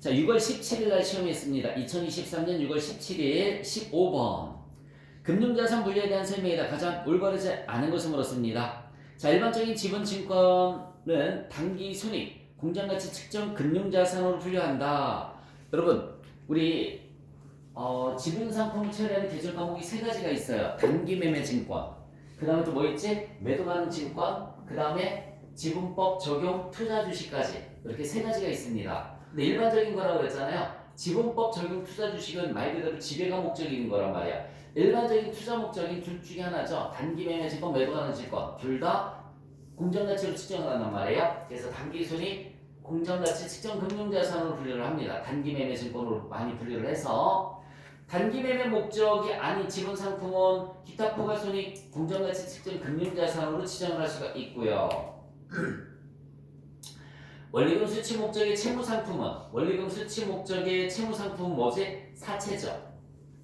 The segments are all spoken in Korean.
자, 6월 17일 날 시험이 있습니다. 2023년 6월 17일 15번. 금융자산 분류에 대한 설명이다. 가장 올바르지 않은 것을 물었습니다. 자, 일반적인 지분증권은 단기 손익, 공정가치 측정 금융자산으로 분류한다. 여러분, 우리 지분상품을 처리하는 계절 과목이 세 가지가 있어요. 단기 매매 증권, 그 다음에 또 뭐 있지? 매도 가능 증권, 그 다음에 지분법 적용 투자 주식까지, 이렇게 세 가지가 있습니다. 근데 일반적인 거라고 그랬잖아요. 지분법 적용 투자 주식은 말 그대로 지배가 목적인 거란 말이야. 일반적인 투자 목적인 둘 중에 하나죠. 단기 매매 증권, 매도 가능 증권, 둘 다 공정가치로 측정을 한단 말이에요. 그래서 단기 손익, 공정가치 측정 금융자산으로 분류를 합니다. 단기 매매 증권으로 많이 분류를 해서 단기 매매 목적이 아닌 지분 상품은 기타 포괄 손익, 공정가치 측정 금융자산으로 지정을 할 수가 있고요. 원리금 수취 목적의 채무 상품은 원리금 수취 목적의 채무 상품은 뭐지? 사채죠.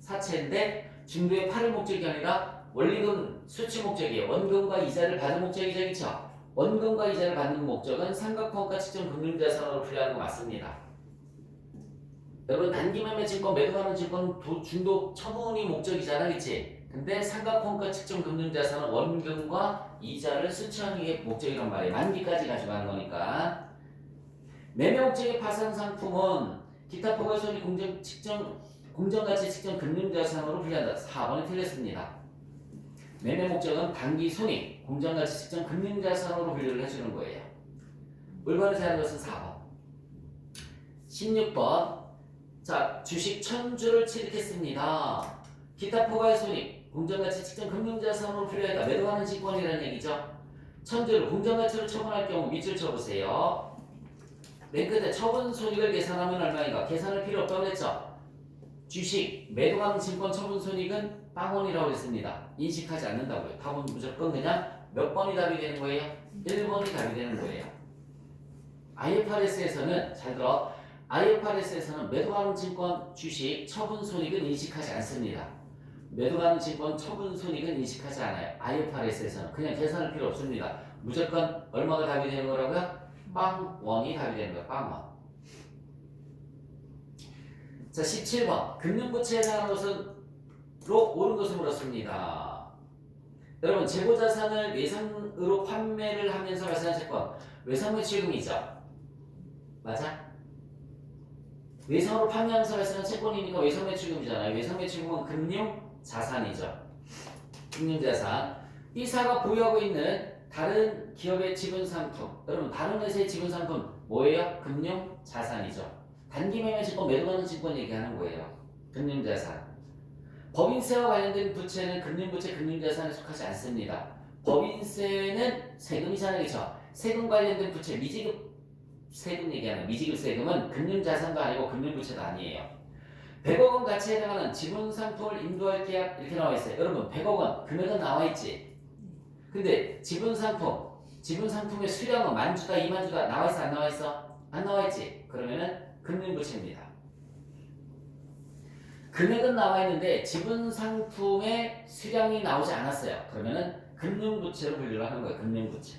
사채인데 중도에 팔을 목적이 아니라 원리금 수취 목적이에요. 원금과 이자를 받는 목적이죠, 그렇죠? 원금과 이자를 받는 목적은 삼각형가 측정 금융자산으로 분류하는 거 맞습니다. 여러분 단기 매매 증권, 매도 가능 증권 중도 처분이 목적이잖아, 그렇지? 근데 삼각형가 측정 금융자산은 원금과 이자를 수취하는 게 목적이란 말이에요. 만기까지 가져가는 거니까. 매매 목적의 파산 상품은 기타 포괄 손익 공정가치 측정 금융자산으로 분류한다. 4번이 틀렸습니다. 매매 목적은 단기 손익, 공정가치 측정 금융자산으로 분류를 해주는 거예요. 올바르지 않은 것은 4번. 16번. 자, 주식 1000주를 취득했습니다. 기타 포괄 손익, 공정가치 측정 금융자산으로 분류했다. 매도하는 직권이라는 얘기죠. 1000주를 공정가치로 처분할 경우 밑줄 쳐보세요. 맨 끝에 처분 손익을 계산하면 얼마인가? 계산할 필요 없다고 했죠. 주식, 매도하는 증권 처분 손익은 빵원이라고 했습니다. 인식하지 않는다고요. 답은 무조건 그냥 몇 번이 답이 되는 거예요? 1번이 답이 되는 거예요. IFRS에서는 잘 들어. IFRS에서는 매도하는 증권 주식 처분 손익은 인식하지 않습니다. 매도하는 증권 처분 손익은 인식하지 않아요. IFRS에서는 그냥 계산할 필요 없습니다. 무조건 얼마가 답이 되는 거라고요? 빵원이 답이 되는 거예요. 빵원. 자, 17번. 금융부채에 해당하는 것으로 옳은 것을 물었습니다. 여러분, 재고자산을 외상으로 판매를 하면서 발생한 채권, 외상매출금이죠. 맞아? 외상으로 판매하면서 발생한 채권이니까 외상매출금이잖아요. 외상매출금은 금융자산이죠. 금융자산. B사가 보유하고 있는 다른 기업의 지분상품, 여러분 다른 회사의 지분상품 뭐예요? 금융자산이죠. 단기 매매 증권, 매도하는 증권 얘기하는 거예요. 금융자산. 법인세와 관련된 부채는 금융부채, 금융자산에 속하지 않습니다. 법인세는 세금이잖아요, 그렇죠? 세금 관련된 부채, 미지급 세금 얘기하는 미지급 세금은 금융자산도 아니고 금융부채도 아니에요. 100억 원 가치에 해당하는 지분상품을 인도할 계약 이렇게 나와 있어요. 여러분 100억 원 금액은 나와 있지. 근데 지분상품의 수량은 만주다, 2만주다 나와 있어, 안 나와 있어? 안 나와 있지. 그러면은 금융부채입니다. 금액은 나와 있는데 지분상품의 수량이 나오지 않았어요. 그러면은 금융부채로 분류를 하는 거예요. 금융부채.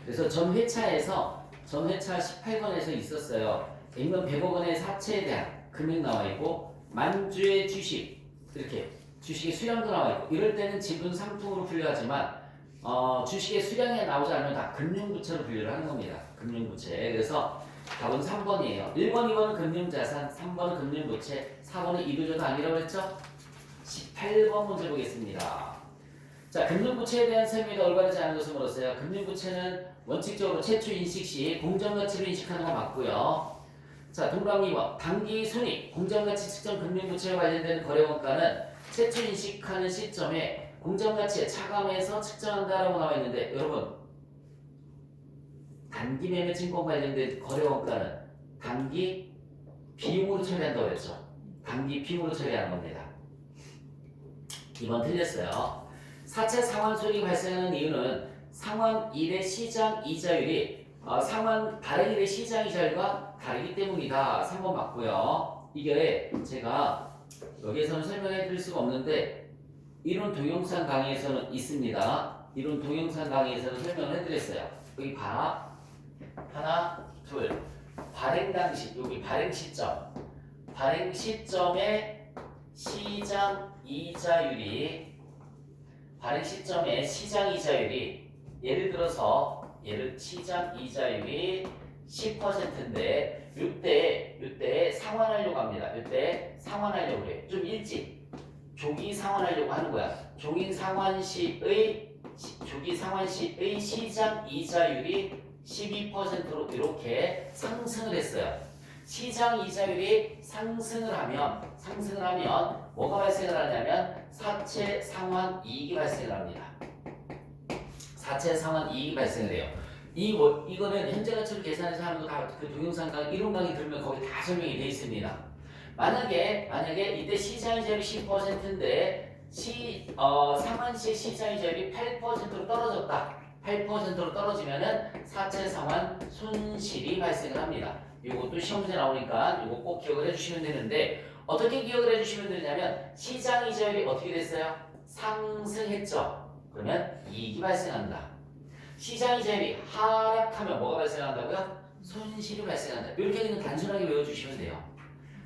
그래서 전 회차 18번에서 있었어요. 인근 100억 원의 사채에 대한 금액 나와 있고 만주의 주식 이렇게 주식의 수량도 나와 있고 이럴 때는 지분 상품으로 분류하지만 주식의 수량이 나오지 않으면 다 금융부채로 분류를 하는 겁니다. 금융부채. 그래서 답은 3번이에요. 1번, 2번은 금융자산, 3번은 금융부채, 4번은 이도저도 아니라고 했죠? 18번 문제 보겠습니다. 자, 금융부채에 대한 설명이 올바르지 않은 것을 물었어요. 금융부채는 원칙적으로 최초 인식 시 공정가치로 인식하는 거 맞고요. 자, 동그라미 2번. 단기 손익, 공정가치 측정 금융부채와 관련된 거래원가는 최초 인식하는 시점에 공정가치에 차감해서 측정한다라고 나와 있는데 여러분 단기 매매 증권 관련된 거래원가는 단기 비용으로 처리한다고 했죠. 단기 비용으로 처리하는 겁니다. 2번 틀렸어요. 사채 상환 손익이 발생하는 이유는 상환 일의 시장 이자율이 상환 다른 일의 시장 이자율과 다르기 때문이다. 3번 맞고요. 이게 제가 여기에서는 설명해 드릴 수가 없는데 이론 동영상 강의에서는 있습니다. 이론 동영상 강의에서는 설명을 해드렸어요. 여기 봐. 하나, 둘. 발행 당시, 여기 발행 시점. 발행 시점의 시장 이자율이, 발행 시점의 시장 이자율이, 예를 들어서, 시장 이자율이 10%인데, 이때 상환하려고 합니다. 이때 상환하려고 그래. 좀 일찍. 조기 상환하려고 하는 거야. 조기 상환 시의 시장 이자율이 12%로 이렇게 상승을 했어요. 시장 이자율이 상승을 하면 뭐가 발생을 하냐면 사채 상환 이익이 발생을 합니다. 사채 상환 이익이 발생을 해요. 이거는 현재 가치로 계산해서 하는 거 다 그 동영상 강의, 이론 강의 들으면 거기 다 설명이 되어 있습니다. 만약에 이때 시장이자율이 10%인데 상환시 시장이자율이 8%로 떨어졌다. 8%로 떨어지면은 사채 상환 손실이 발생을 합니다. 이것도 시험 문제 나오니까 이거 꼭 기억을 해주시면 되는데, 어떻게 기억을 해주시면 되냐면 시장이자율이 어떻게 됐어요? 상승했죠. 그러면 이익이 발생한다. 시장이자율이 하락하면 뭐가 발생한다고요? 손실이 발생한다. 이렇게 그냥 단순하게 외워주시면 돼요.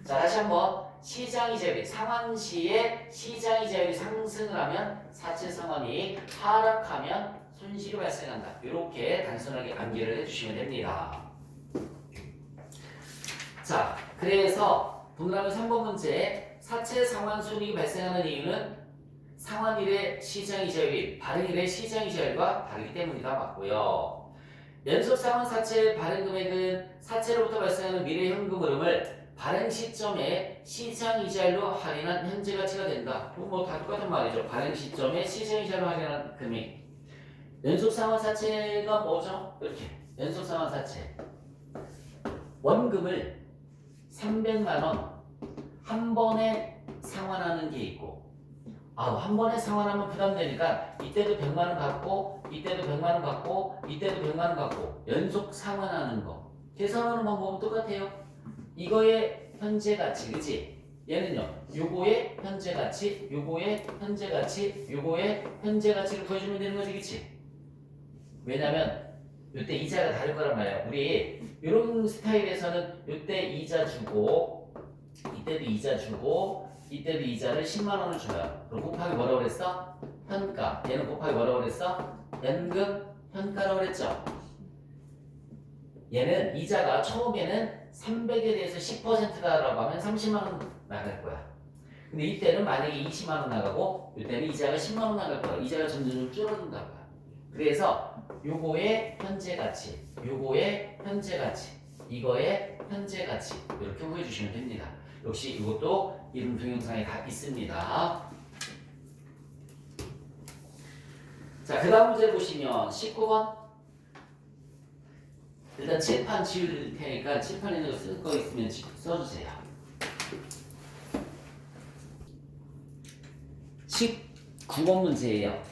자, 다시 한번. 시장이자율이, 상환시에 시장이자율이 상승을 하면 사채 상환이, 하락하면 손실이 발생한다. 이렇게 단순하게 암기를 해주시면 됩니다. 자, 그래서 동그라미 3번 문제, 사채 상환 손익이 발생하는 이유는 상환일의 시장이자율이 발행일의 시장이자율과 다르기 때문이다. 맞고요. 연속 상환 사채 발행 금액은 사채로부터 발생하는 미래 현금 흐름을 발행 시점에 시장 이자율로 할인한 현재 가치가 된다. 뭐 다 똑같은 말이죠. 발행 시점에 시장 이자율로 할인한 금액. 연속 상환 사채가 뭐죠? 이렇게 연속 상환 사채. 원금을 300만 원 한 번에 상환하는 게 있고, 한 번에 상환하면 부담되니까 이때도 100만 원 받고, 이때도 100만 원 받고, 이때도 100만 원 받고, 연속 상환하는 거. 계산하는 방법은 똑같아요. 이거의 현재 가치, 그치? 얘는요, 요거의 현재 가치, 요거의 현재 가치, 요거의 현재 가치를 구해주면 되는 거지, 그치? 왜냐면 요때 이자가 다를 거란 말이야. 우리 이런 스타일에서는 요때 이자 주고, 이때도 이자 주고, 이때도 이자를 10만 원을 줘요. 그럼 곱하기 뭐라고 그랬어? 현가. 얘는 곱하기 뭐라고 그랬어? 연금 현가라고 그랬죠? 얘는 이자가 처음에는 300에 대해서 10%다라고 하면 30만 원 나갈 거야. 근데 이때는 만약에 20만 원 나가고, 이때는 이자가 10만 원 나갈 거야. 이자가 점점 줄어든다고. 그래서 요거의 현재 가치, 요거의 현재 가치, 이거의 현재 가치 이렇게 구해주시면 됩니다. 역시 이것도 이름 동영상에 다 있습니다. 자, 그 다음 문제 보시면 19번. 일단 칠판 지울 테니까 칠판에 있는 거 쓸 거 있으면 써주세요. 19번 문제예요.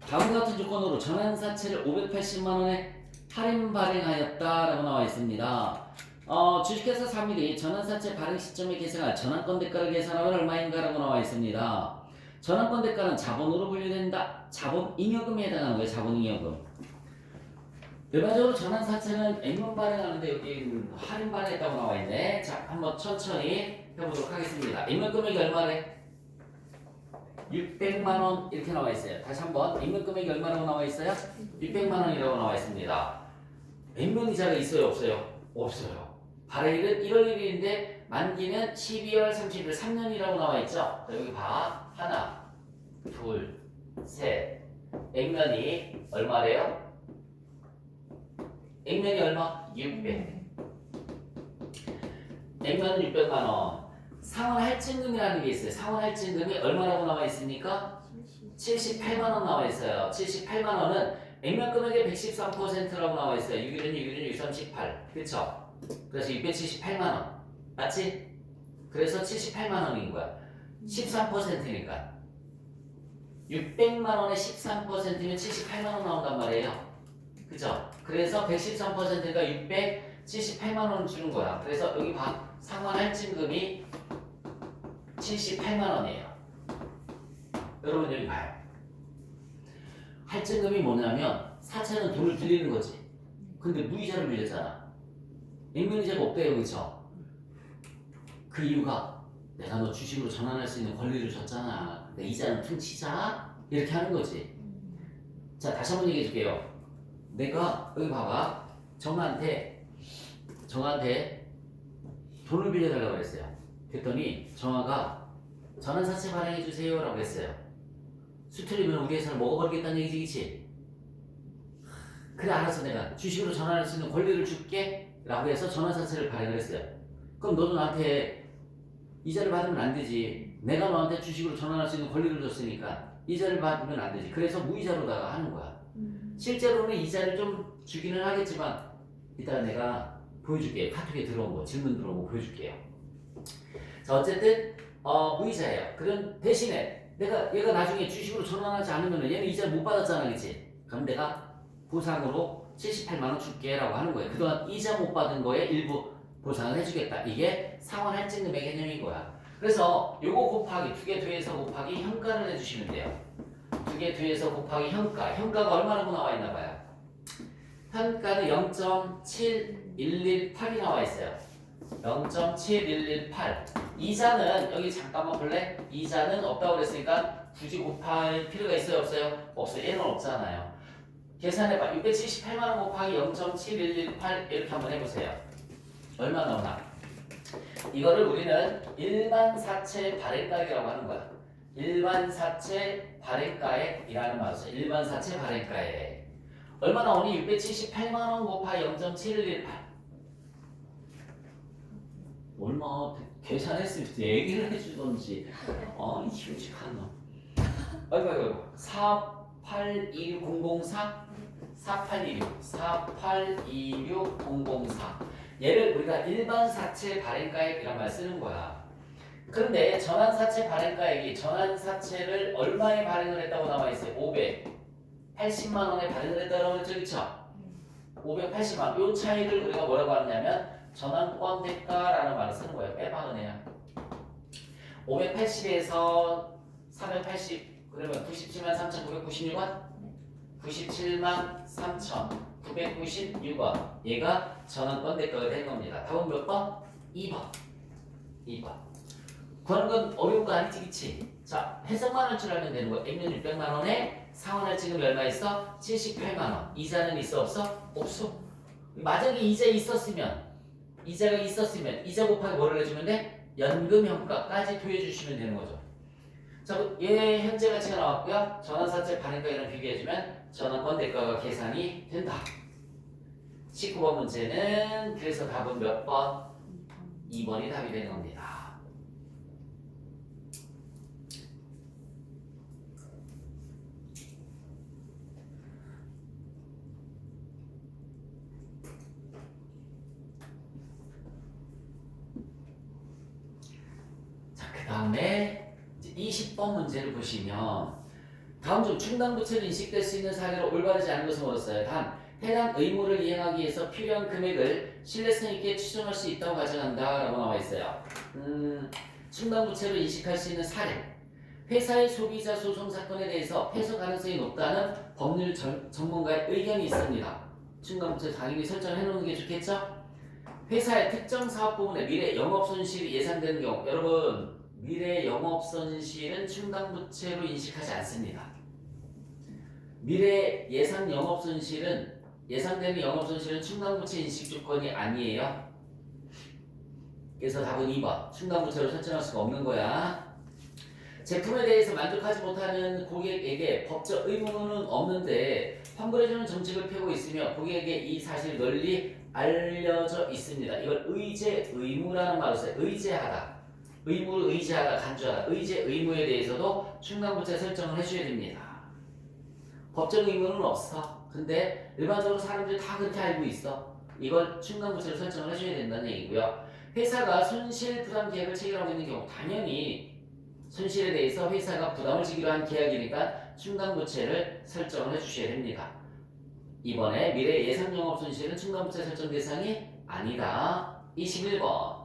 다음과 같은 조건으로 전환사채를 580만 원에 할인 발행하였다라고 나와 있습니다. 주식회사 3일이 전환사채 발행 시점에 계산할 전환권 대가를 계산하면 얼마인가라고 나와 있습니다. 전환권 대가는 자본으로 분류된다. 자본잉여금에 해당하는 거예요. 자본잉여금. 일반적으로 전환사채는 액면 발행하는데 여기 할인 발행했다고 나와 있네. 자, 한번 천천히 해보도록 하겠습니다. 액면 금액이 얼마래? 600만 원 이렇게 나와 있어요. 다시 한번 액면 금액이 얼마라고 나와 있어요? 600만 원이라고 나와 있습니다. 액면 이자가 있어요, 없어요? 없어요. 발행일은 1월 1일인데 만기는 12월 30일 3년이라고 나와 있죠. 자, 여기 봐. 하나, 둘, 셋. 액면이 얼마래요? 액면이 얼마? 600. 액면은 600만 원. 상환 할증금이라는 게 있어요. 상환 할증금이 얼마라고 나와 있습니까? 78만 원 나와 있어요. 78만 원은 액면 금액의 113%라고 나와 있어요. 6일은 638. 그쵸? 그래서 678만 원. 맞지? 그래서 78만 원인 거야. 13%니까. 600만 원에 13%면 78만 원 나온단 말이에요. 그죠? 그래서 113%가 678만 원을 주는 거야. 그래서 여기 봐. 상환 할증금이 78만 원이에요. 여러분 여기 봐요. 할증금이 뭐냐면 사채는 돈을 빌리는 거지. 근데 무이자를 빌렸잖아. 액면이자가 없대요. 그렇죠? 그 이유가 내가 너 주식으로 전환할 수 있는 권리를 줬잖아. 근데 이자는 퉁치자? 이렇게 하는 거지. 자, 다시 한번 얘기해 줄게요. 내가 여기 봐봐. 정아한테 돈을 빌려달라고 그랬어요. 그랬더니 정아가 전환사채 발행해 주세요 라고 했어요. 수틀리면 우리 회사를 먹어버리겠다는 얘기지, 그치? 그래, 알았어. 내가 주식으로 전환할 수 있는 권리를 줄게 라고 해서 전환사채를 발행을 했어요. 그럼 너도 나한테 이자를 받으면 안 되지. 내가 너한테 주식으로 전환할 수 있는 권리를 줬으니까 이자를 받으면 안 되지. 그래서 무이자로다가 하는 거야. 실제로는 이자를 좀 주기는 하겠지만 이따가 내가 보여줄게요. 카톡에 들어온 거, 질문 들어온 거 보여줄게요. 자, 어쨌든 무이자예요. 그럼 대신에 얘가 나중에 주식으로 전환하지 않으면 얘는 이자를 못 받았잖아, 그치? 그럼 내가 보상으로 78만 원 줄게 라고 하는 거예요. 그동안 이자 못 받은 거에 일부 보상을 해주겠다. 이게 상환할증금의 개념인 거야. 그래서 요거 곱하기 2개 뒤에서 곱하기 현가를 해주시면 돼요. 2개 뒤에서 곱하기 현가. 현가가 얼마라고 나와 있나 봐요. 현가는 0.7118이 나와 있어요. 0.7118. 이자는 여기 잠깐만 볼래? 이자는 없다고 그랬으니까 굳이 곱할 필요가 있어요? 없어요? 없어요. 얘는 없잖아요. 계산해봐. 678만 원 곱하기 0.7118 이렇게 한번 해보세요. 얼마 나오나? 이거를 우리는 일반 사채 발행가액이라고 하는 거야. 일반 사채 발행가액이라는 말을 써요. 일반 사채 발행가액. 얼마 나오니? 678만 원 곱하기 0.7118. 얼마 계산했으면 얘기를 해주던지. 휴직한 놈. 아이고. 4826004? 4826004. 얘를 우리가 일반 사채 발행가액이란 말 쓰는 거야. 그런데 전환사채 발행가액이 전환사채를 얼마에 발행을 했다고 나와 있어요? 580만 원에 발행을 했다고 했죠, 그쵸? 580만 원. 요 차이를 우리가 뭐라고 하냐면 전환권 대가라는 말을 쓰는 거예요. 빼봐, 그냥. 580에서 480, 그러면 97만 3,996원? 97만 3,996원. 얘가 전환권 대가가 된 겁니다. 답은 몇 번? 2번. 2번. 구하는 건 어려운 거 아니지, 그치? 자, 해석만 할 줄 알면 되는 거. 액면 600만 원에 상환할증금이 얼마 있어? 78만 원. 이자는 있어, 없어? 없어. 만약에 이자가 있었으면 이자 곱하기 뭐를 해주면 돼? 연금형가까지 더해주시면 되는 거죠. 자, 얘 현재 가치가 나왔고요. 전환사채 발행가액이랑 비교해주면 전환권 대가가 계산이 된다. 19번 문제는 그래서 답은 몇 번? 2번이 답이 되는 겁니다. 자, 그 다음에 20번 문제를 보시면 다음 중 충당부채로 인식될 수 있는 사례로 올바르지 않은 것을 얻었어요. 단, 해당 의무를 이행하기 위해서 필요한 금액을 신뢰성 있게 추정할 수 있다고 가정한다 라고 나와 있어요. 충당부채로 인식할 수 있는 사례. 회사의 소비자 소송 사건에 대해서 패소 가능성이 높다는 법률 전문가의 의견이 있습니다. 충당부채 당연히 설정을 해놓는 게 좋겠죠? 회사의 특정 사업 부문의 미래 영업손실이 예상되는 경우, 여러분 미래 영업손실은 충당부채로 인식하지 않습니다. 미래 예상 영업손실은 예상되는 영업손실은 충당부채 인식 조건이 아니에요. 그래서 답은 2번. 충당부채로 설정할 수가 없는 거야. 제품에 대해서 만족하지 못하는 고객에게 법적 의무는 없는데 환불해주는 정책을 펴고 있으며 고객에게 이 사실이 널리 알려져 있습니다. 이걸 의제 의무라는 말을 써요. 의제하다. 의무를 의제하다, 간주하다. 의제 의무에 대해서도 충당부채 설정을 해줘야 됩니다. 법적 의무는 없어. 근데 일반적으로 사람들이 다 그렇게 알고 있어. 이걸 충당부채로 설정을 해줘야 된다는 얘기고요. 회사가 손실 부담 계약을 체결하고 있는 경우 당연히 손실에 대해서 회사가 부담을 지기로 한 계약이니까 충당부채를 설정을 해주셔야 됩니다. 이번에 미래 예상 영업 손실은 충당부채 설정 대상이 아니다. 21번.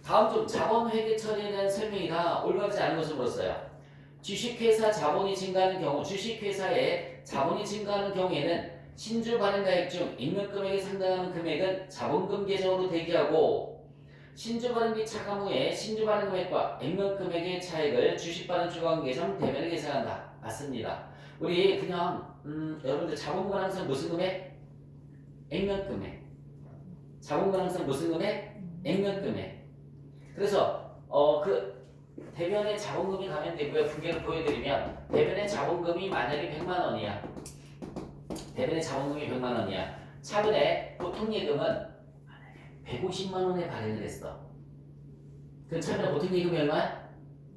다음 중 자본 회계 처리에 대한 설명이 다 올바르지 않은 것을 물었어요. 주식회사 자본이 증가하는 경우, 주식회사의 자본이 증가하는 경우에는 신주 발행가액 중 액면금액에 상당하는 금액은 자본금 계정으로 대기하고 신주 발행비 차감 후에 신주 발행 금액과 액면 금액의 차액을 주식 발행 주관 계정 대면에 계산한다. 맞습니다. 우리 그냥 여러분들 자본금 항상 무슨 금액? 액면 금액. 자본금 항상 무슨 금액? 액면 금액. 그래서 그 대면에 자본금이 가면 되고요. 분계를 보여드리면 대면에 자본금이 만약에 100만 원이야. 대변의 자본금이 100만 원이야. 차변에 보통 예금은 150만 원에 발행을 했어. 그럼 차변에 보통 예금이 얼마야?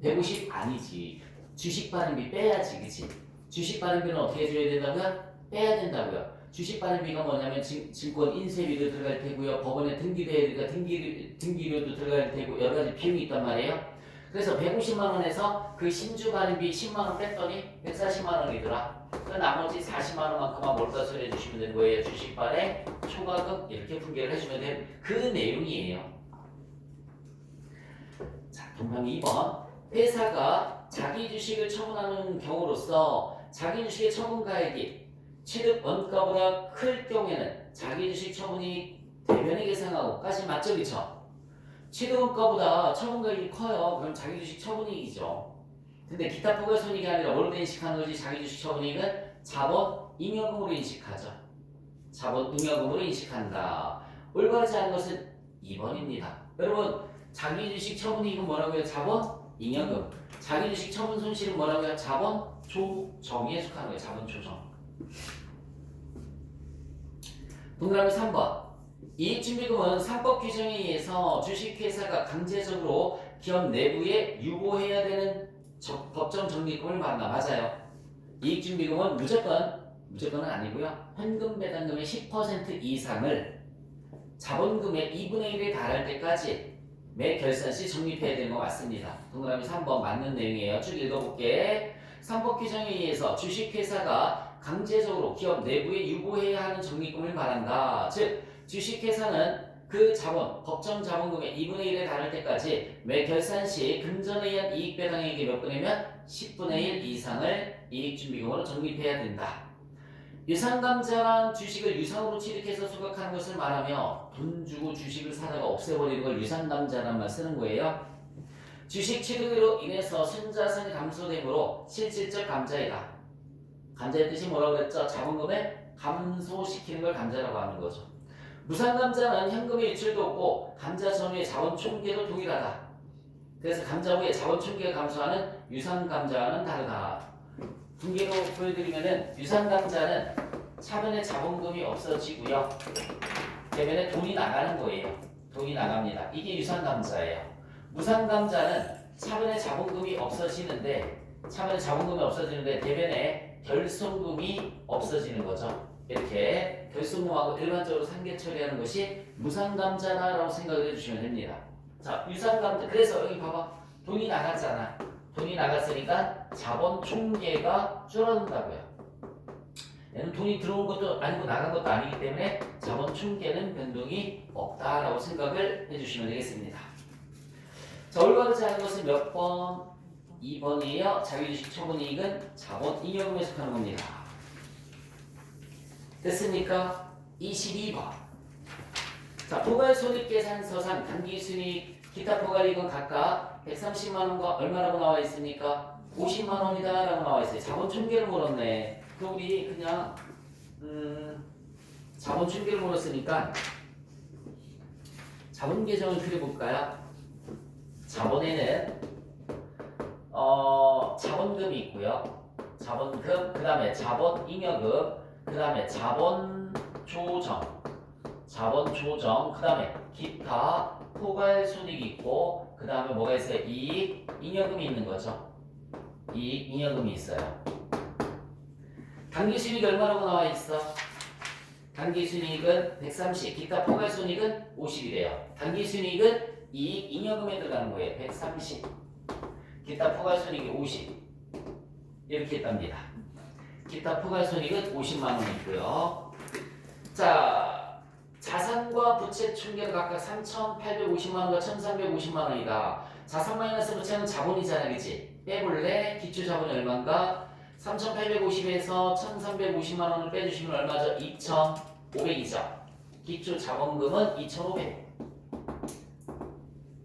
150 아니지. 주식 발행비 빼야지, 그치? 주식 발행비는 어떻게 줘야 된다고요? 빼야 된다고요. 주식 발행비가 뭐냐면 증권 인쇄비도 들어갈 테고요. 법원에 등기도 해야 되니까 등기료도 들어갈 테고 여러 가지 비용이 있단 말이에요. 그래서 150만 원에서 그 신주 발행비 10만 원 뺐더니 140만 원이더라. 그 나머지 40만 원만큼만 몰다 처리해 주시면 되는 거예요. 주식 발행, 초과금 이렇게 분계를 해주면 되는 그 내용이에요. 자, 동방 2번. 회사가 자기 주식을 처분하는 경우로서 자기 주식의 처분가액이 취득 원가보다 클 경우에는 자기 주식 처분이 대변에 계산하고까지 맞죠, 그쵸? 취득 원가보다 처분가액이 커요. 그럼 자기 주식 처분이익이죠. 근데 기타 포괄 손익이 아니라 뭘로 인식하는 거지? 자기 주식 처분이익은 자본 잉여금으로 인식하죠. 자본 잉여금으로 인식한다. 올바르지 않은 것은 2번입니다. 여러분, 자기 주식 처분이익은 뭐라고요? 자본 잉여금. 자기 주식 처분 손실은 뭐라고요? 자본 조정에 속하는 거예요. 자본 조정. 동그라미 3번. 이익준비금은 상법 규정에 의해서 주식회사가 강제적으로 기업 내부에 유보해야 되는 법정 적립금을 말한다. 맞아요. 이익준비금은 무조건은 아니고요. 현금 배당금의 10% 이상을 자본금의 2분의 1에 달할 때까지 매 결산 시 적립해야 되는 거 맞습니다. 동그라미 3번 맞는 내용이에요. 쭉 읽어볼게. 상법 규정에 의해서 주식회사가 강제적으로 기업 내부에 유보해야 하는 적립금을 말한다. 즉 주식회사는 그 자본, 법정 자본금의 2분의 1에 달할 때까지 매 결산 시 금전에 의한 이익 배당액의 몇 분이면 10분의 1 이상을 이익준비금으로 적립해야 된다. 유상감자란 주식을 유상으로 취득해서 소각하는 것을 말하며 돈 주고 주식을 사다가 없애버리는 걸 유상감자란 말 쓰는 거예요. 주식 취득으로 인해서 순자산이 감소되므로 실질적 감자이다. 감자의 뜻이 뭐라고 했죠? 자본금을 감소시키는 걸 감자라고 하는 거죠. 무상감자는 현금의 유출도 없고 감자 전후의 자본 총계도 동일하다. 그래서 감자 후에 자본 총계가 감소하는 유상감자와는 다르다. 분계로 보여드리면은 유상감자는 차변에 자본금이 없어지고요. 대변에 돈이 나가는 거예요. 돈이 나갑니다. 이게 유상감자예요. 무상감자는 차변에 자본금이 없어지는데 대변에 결손금이 없어지는 거죠. 이렇게 결손금하고 일반적으로 상계 처리하는 것이 무상감자라고 생각을 해주시면 됩니다. 자, 유상감자. 그래서 여기 봐봐. 돈이 나갔잖아. 돈이 나갔으니까 자본 총계가 줄어든다고요. 얘는 돈이 들어온 것도 아니고 나간 것도 아니기 때문에 자본 총계는 변동이 없다라고 생각을 해주시면 되겠습니다. 자, 올바르지 않은 것은 몇 번? 2번이에요. 자기주식 처분이익은 자본 잉여금에 속하는 겁니다. 됐습니까? 22번. 자, 포괄손익계산서상 당기순이익, 기타 포괄이익은 각각 130만원과 얼마라고 나와 있습니까? 50만원이다 라고 나와 있어요. 자본 총계를 물었네. 그 우리 그냥 자본 총계를 물었으니까 자본 계정을 그려볼까요? 자본에는 자본금이 있고요. 자본금, 그 다음에 자본 잉여금, 그 다음에 자본 조정, 그 다음에 기타 포괄 손익이 있고, 그 다음에 뭐가 있어요? 이익 잉여금이 있는 거죠. 이익 잉여금이 있어요. 당기순이익이 얼마라고 나와 있어? 당기순이익은 130, 기타 포괄 손익은 50이래요. 당기순이익은 이익 잉여금에 들어가는 거예요. 130, 기타 포괄 손익이 50 이렇게 있답니다. 기타 포괄 손익은 50만 원이고요. 자, 자산과 부채 총계는 각각 3,850만 원과 1,350만 원이다. 자산 마이너스 부채는 자본이잖아, 그치? 빼볼래? 기초 자본이 얼마인가? 3,850에서 1,350만 원을 빼주시면 얼마죠? 2,500이죠. 기초 자본금은 2,500.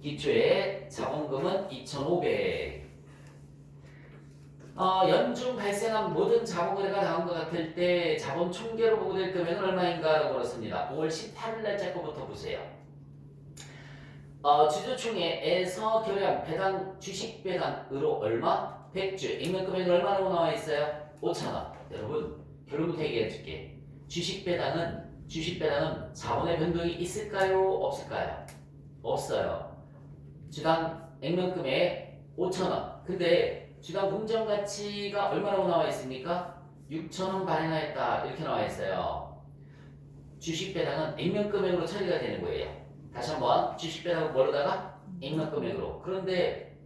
기초의 자본금은 2,500. 연중 발생한 모든 자본 거래가 다음과 같을 때 자본 총계로 보고될 금액은 얼마인가라고 물었습니다. 5월 18일 날짜 거부터 보세요. 주주총회에서 결의한 배당 주식 배당으로 얼마? 100주. 액면 금액은 얼마라고 나와 있어요? 5,000원. 여러분 결론부터 얘기해 줄게. 주식 배당은 자본의 변동이 있을까요? 없을까요? 없어요. 주당 액면 금액 5,000원. 근데 주당 공정 가치가 얼마라고 나와 있습니까? 6,000원 발행하였다. 이렇게 나와 있어요. 주식 배당은 액면 금액으로 처리가 되는 거예요. 다시 한번 주식 배당은 뭐로다가? 액면 금액으로. 그런데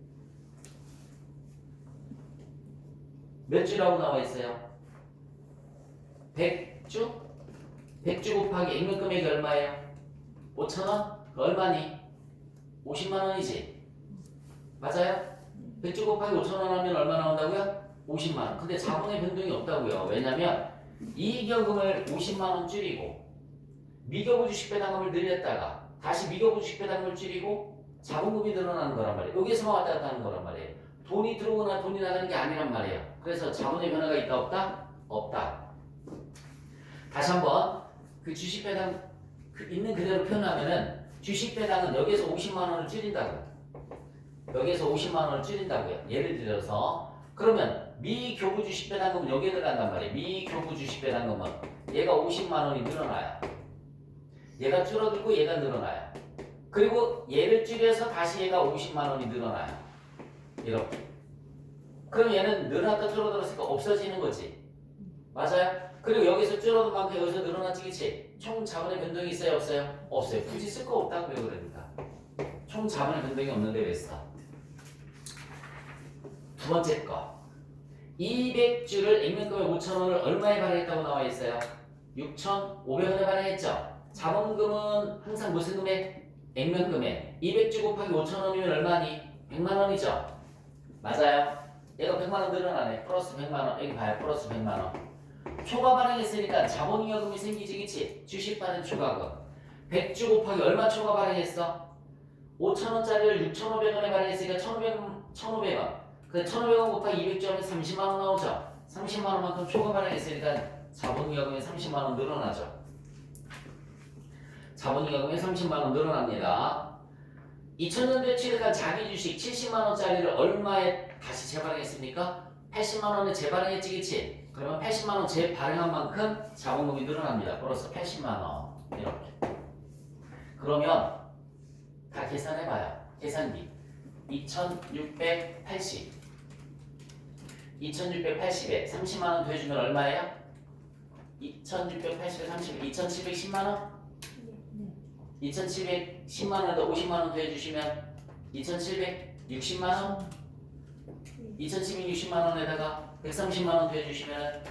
몇 주라고 나와 있어요? 100주? 100주 곱하기 액면 금액이 얼마예요? 5,000원? 얼마니? 50만 원이지. 맞아요? 100주 곱하기 5,000원 하면 얼마 나온다고요? 50만 원. 근데 자본의 변동이 없다고요. 왜냐면 이익여금을 50만 원 줄이고 미겨부 주식 배당금을 늘렸다가 다시 미겨부 주식 배당금을 줄이고 자본금이 늘어나는 거란 말이에요. 여기서만 왔다 갔다 하는 거란 말이에요. 돈이 들어오거나 돈이 나가는 게 아니란 말이에요. 그래서 자본의 변화가 있다 없다? 없다. 다시 한번 그 주식 배당 있는 그대로 표현하면은 주식 배당은 여기서 50만 원을 줄인다고. 여기서 50만 원을 줄인다고요. 예를 들어서 그러면 미교부 주식 배당금은 여기에 들어간단 말이에요. 미교부 주식 배당금은 얘가 50만 원이 늘어나요. 얘가 줄어들고 얘가 늘어나요. 그리고 얘를 줄여서 다시 얘가 50만 원이 늘어나요. 이렇게. 그럼 얘는 늘어났다 줄어들었으니까 없어지는 거지. 맞아요? 그리고 여기서 줄어든 만큼 여기서 늘어났지, 그치? 총 자본의 변동이 있어요, 없어요? 없어요. 굳이 쓸 거 없다고요, 그러니까. 총 자본의 변동이 없는데 왜 써? 두 번째 거. 200주를 액면금액 5,000원을 얼마에 발행했다고 나와 있어요? 6,500원에 발행했죠. 자본금은 항상 무슨 금액? 액면금액. 200주 곱하기 5,000원이면 얼마니? 100만 원이죠. 맞아요. 얘가 100만 원 늘어나네. 플러스 100만 원. 여기 봐요. 플러스 100만 원. 초과 발행했으니까 자본잉여금이 생기지, 그치? 주식 발행 초과금. 100주 곱하기 얼마 초과 발행했어? 5,000원짜리를 6,500원에 발행했으니까 1,500원. 그 1,500원 곱하기 200주 하면 30만 원 나오죠? 30만 원만큼 초과 발행했으니까 자본잉여금이 30만 원 늘어나죠. 자본잉여금이 30만 원 늘어납니다. 2000년도에 취득한 자기 주식 70만 원짜리를 얼마에 다시 재발행했습니까? 80만 원에 재발행했지, 그치? 그러면 80만 원 재발행한 만큼 자본금이 늘어납니다. 플러스 80만 원. 이렇게. 그러면 다 계산해봐요. 계산기. 2680. 2680에 30만 원 더해주면 얼마예요? 2680에 30, 2710만 원? 2710만 원에다 50만 원 더해주시면 2760만 원? 2760만 원에다가 130만 원 더해주시면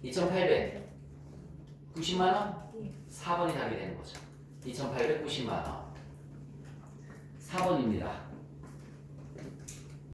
2890만 원? 4번이 답이 되는 거죠. 2890만 원. 4번입니다.